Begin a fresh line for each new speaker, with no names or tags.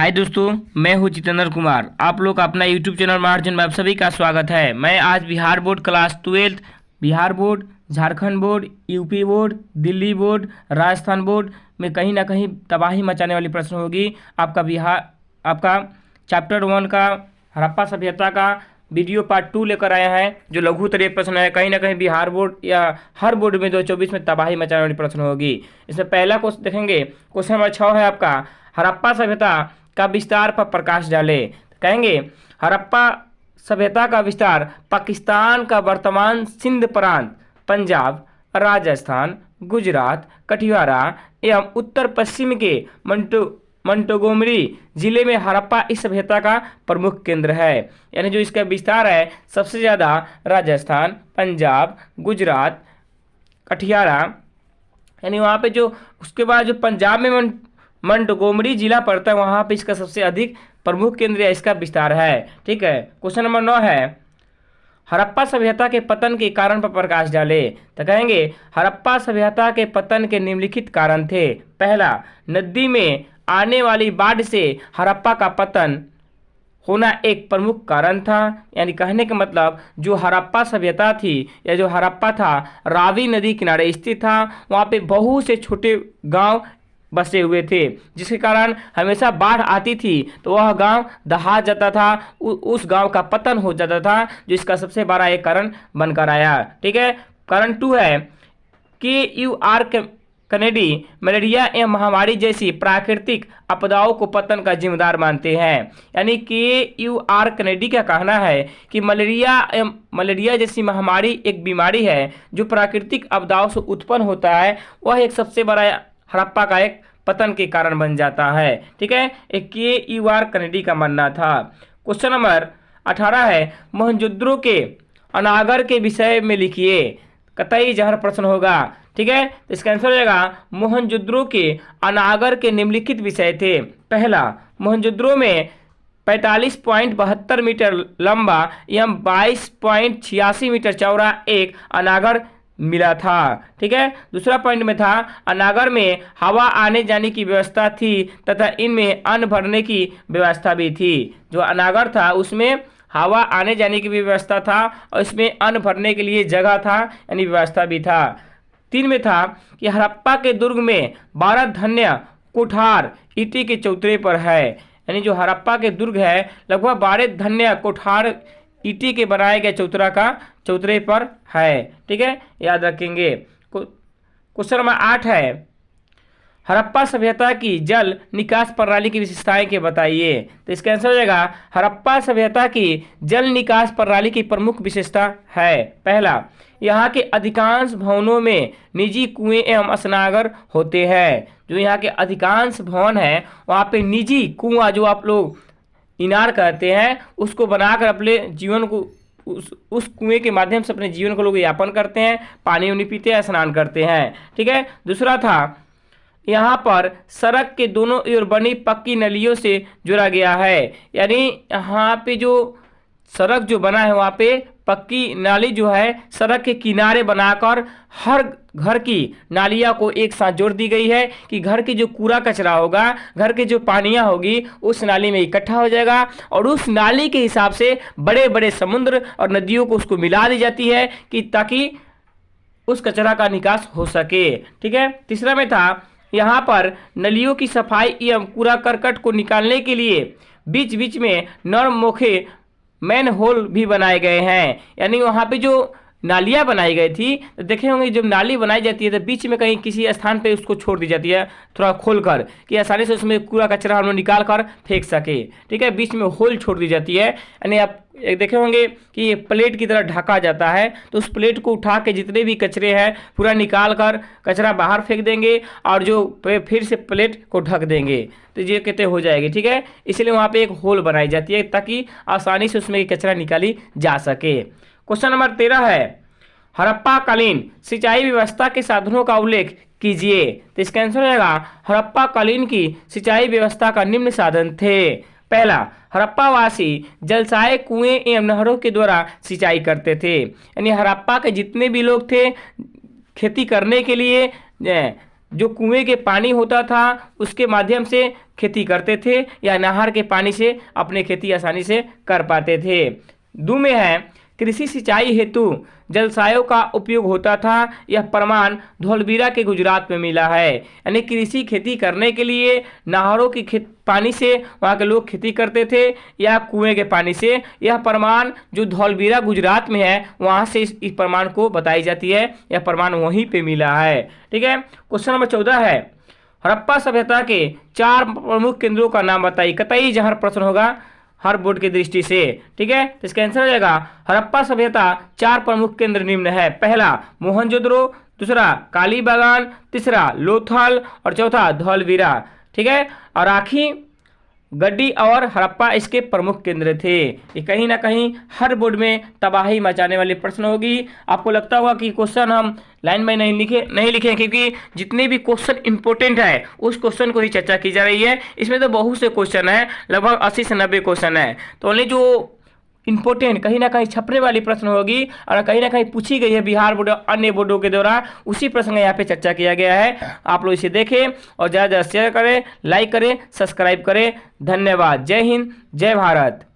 हाय दोस्तों, मैं हूं जितेंद्र कुमार। आप लोग का अपना यूट्यूब चैनल मार्जिन में आप सभी का स्वागत है। मैं आज Bihar board class 12, Bihar board, Jharkhand board, UP board, Delhi board, Rajasthan board में कहीं ना कहीं तबाही मचाने वाली प्रश्न होगी। आपका चैप्टर 1 का हड़प्पा सभ्यता का वीडियो पार्ट 2 लेकर आया है, जो लघु उत्तरीय प्रश्न है। कहीं ना कहीं बिहार बोर्ड या हर बोर्ड में 2024 में तबाही मचाने वाली प्रश्न होगी। इसमें पहला क्वेश्चन देखेंगे। क्वेश्चन नंबर 6 है आपका, हड़प्पा सभ्यता का विस्तार पर प्रकाश डाले। कहेंगे हड़प्पा सभ्यता का विस्तार पाकिस्तान का वर्तमान सिंध प्रांत, पंजाब, राजस्थान, गुजरात, कठियारा एवं उत्तर पश्चिम के मंटोगोमरी जिले में हड़प्पा इस सभ्यता का प्रमुख केंद्र है। यानी जो इसका विस्तार है सबसे ज़्यादा राजस्थान, पंजाब, गुजरात, कठियारा, यानी वहाँ पे जो उसके बाद जो पंजाब में मंटोगोमरी जिला पड़ता है, वहाँ पे इसका सबसे अधिक प्रमुख केंद्र है, इसका विस्तार है। ठीक है। क्वेश्चन नंबर 9 है, हड़प्पा सभ्यता के पतन के कारण पर प्रकाश डाले। तो कहेंगे हड़प्पा सभ्यता के पतन के निम्नलिखित कारण थे। पहला, नदी में आने वाली बाढ़ से हड़प्पा का पतन होना एक प्रमुख कारण था। यानी कहने का मतलब जो हड़प्पा सभ्यता थी या जो हड़प्पा था रावी नदी किनारे स्थित था। वहाँ पे बहुत से छोटे गांव बसे हुए थे, जिसके कारण हमेशा बाढ़ आती थी तो वह गांव दहा जाता था, उस गांव का पतन हो जाता था, जो इसका सबसे बड़ा एक कारण बनकर आया। ठीक है। कारण 2 है, KUR कनेडी मलेरिया एवं महामारी जैसी प्राकृतिक आपदाओं को पतन का जिम्मेदार मानते हैं। यानी KUR कनेडी का कहना है कि मलेरिया जैसी महामारी एक बीमारी है जो प्राकृतिक आपदाओं से उत्पन्न होता है, वह एक सबसे बड़ा हड़प्पा का एक पतन के कारण बन जाता है। ठीक है। एक KUR कनेडी का मानना था। क्वेश्चन नंबर 18 है, मोहनजोदड़ो के अनागर के विषय में लिखिए। कतई जहर प्रश्न होगा। ठीक है। तो इसका आंसर हो जाएगा मोहनजोदड़ो के अनागर के निम्नलिखित विषय थे। पहला, मोहनजोदड़ो में 45.72 मीटर लंबा एवं 22.86 मीटर चौड़ा एक अनागर मिला था। ठीक है। दूसरा पॉइंट में था, अनागर में हवा आने जाने की व्यवस्था थी तथा इनमें अन्न भरने की व्यवस्था भी थी। जो अनागर था उसमें हवा आने जाने की भी व्यवस्था था और इसमें अन्न भरने के लिए जगह था, यानी व्यवस्था भी था। 3 में था कि हड़प्पा के दुर्ग में 12 धन्य कोठार ईंटे के चौतरे पर है। यानी जो हड़प्पा के दुर्ग है लगभग 12 धन्य कोठार ईंटे के बनाए गए चौतरे पर है। ठीक है, याद रखेंगे। क्वेश्चन नंबर 8 है, हड़प्पा सभ्यता की जल निकास प्रणाली की विशेषताएं के बताइए। तो इसका आंसर हो जाएगा हड़प्पा सभ्यता की जल निकास प्रणाली की प्रमुख विशेषता है। पहला, यहाँ के अधिकांश भवनों में निजी कुएं एवं स्नानागार होते हैं। जो यहाँ के अधिकांश भवन है वहाँ पे निजी कुआं, जो आप लोग इनार कहते हैं, उसको बनाकर अपने जीवन को उस कुएं के माध्यम से अपने जीवन को लोग यापन करते हैं, पानी उनी पीते हैं, स्नान करते हैं। ठीक है। दूसरा था, यहाँ पर सड़क के दोनों ओर बनी पक्की नलियों से जुड़ा गया है। यानी यहाँ पे जो सड़क जो बना है वहाँ पे पक्की नाली जो है सड़क के किनारे बनाकर हर घर की नालियाँ को एक साथ जोड़ दी गई है कि घर की जो कूड़ा कचरा होगा, घर की जो पानियाँ होगी उस नाली में इकट्ठा हो जाएगा और उस नाली के हिसाब से बड़े बड़े समुद्र और नदियों को उसको मिला दी जाती है कि ताकि उस कचरा का निकास हो सके। ठीक है। तीसरा में था, यहाँ पर नलियों की सफाई एवं कूड़ा करकट को निकालने के लिए बीच बीच में नरम मोखे मैन होल भी बनाए गए हैं। यानी वहाँ पे जो नालियाँ बनाई गई थी, तो देखे होंगे जब नाली बनाई जाती है तो बीच में कहीं किसी स्थान पे उसको छोड़ दी जाती है थोड़ा खोल कर, कि आसानी से उसमें कूड़ा कचरा हम लोग निकाल कर फेंक सके। ठीक है। बीच में होल छोड़ दी जाती है। यानी आप एक देखे होंगे कि ये प्लेट की तरह ढका जाता है, तो उस प्लेट को उठा के जितने भी कचरे हैं पूरा निकाल कर कचरा बाहर फेंक देंगे और जो फिर से प्लेट को ढक देंगे, तो ये कहते हो जाएगी। ठीक है। इसलिए वहाँ पे एक होल बनाई जाती है ताकि आसानी से उसमें कचरा निकाली जा सके। क्वेश्चन नंबर 13 है, हड़प्पा कालीन सिंचाई व्यवस्था के साधनों का उल्लेख कीजिए। तो इसका आंसर हो जाएगा हड़प्पा कालीन की सिंचाई व्यवस्था का निम्न साधन थे। पहला, हड़प्पावासी जलसाय कुएं एवं नहरों के द्वारा सिंचाई करते थे। यानी हड़प्पा के जितने भी लोग थे खेती करने के लिए जो कुएं के पानी होता था उसके माध्यम से खेती करते थे या नहर के पानी से अपने खेती आसानी से कर पाते थे। दो में है कृषि सिंचाई हेतु जलाशयों का उपयोग होता था। यह प्रमाण धौलवीरा के गुजरात में मिला है। यानी कृषि खेती करने के लिए नहरों की पानी से वहाँ के लोग खेती करते थे या कुएं के पानी से। यह प्रमाण जो धौलवीरा गुजरात में है वहाँ से इस प्रमाण को बताई जाती है। यह प्रमाण वहीं पे मिला है। ठीक है। क्वेश्चन नंबर 14 है हड़प्पा सभ्यता के 4 प्रमुख केंद्रों का नाम बताइए। कतई जहर प्रश्न होगा हर बोर्ड की दृष्टि से। ठीक है। तो इसका आंसर हो जाएगा हड़प्पा सभ्यता 4 प्रमुख केंद्र निम्न है। पहला मोहनजोदड़ो, दूसरा कालीबागान, तीसरा लोथल और चौथा धौलवीरा। ठीक है। और आखिर गड्डी और हड़प्पा इसके प्रमुख केंद्र थे। ये कहीं ना कहीं हर बोर्ड में तबाही मचाने वाले प्रश्न होगी। आपको लगता होगा कि क्वेश्चन हम लाइन में नहीं लिखे क्योंकि जितने भी क्वेश्चन इंपॉर्टेंट है उस क्वेश्चन को ही चर्चा की जा रही है। इसमें तो बहुत से क्वेश्चन है, लगभग 80 से 90 क्वेश्चन है। तो ओनली जो इंपॉर्टेंट कहीं ना कहीं छपने वाली प्रश्न होगी और कहीं ना कहीं पूछी गई है बिहार बोर्ड और अन्य बोर्डों के द्वारा, उसी प्रश्न का यहाँ पे चर्चा किया गया है। आप लोग इसे देखें और ज़्यादा शेयर करें, लाइक करें, सब्सक्राइब करें। धन्यवाद। जय हिंद, जय भारत।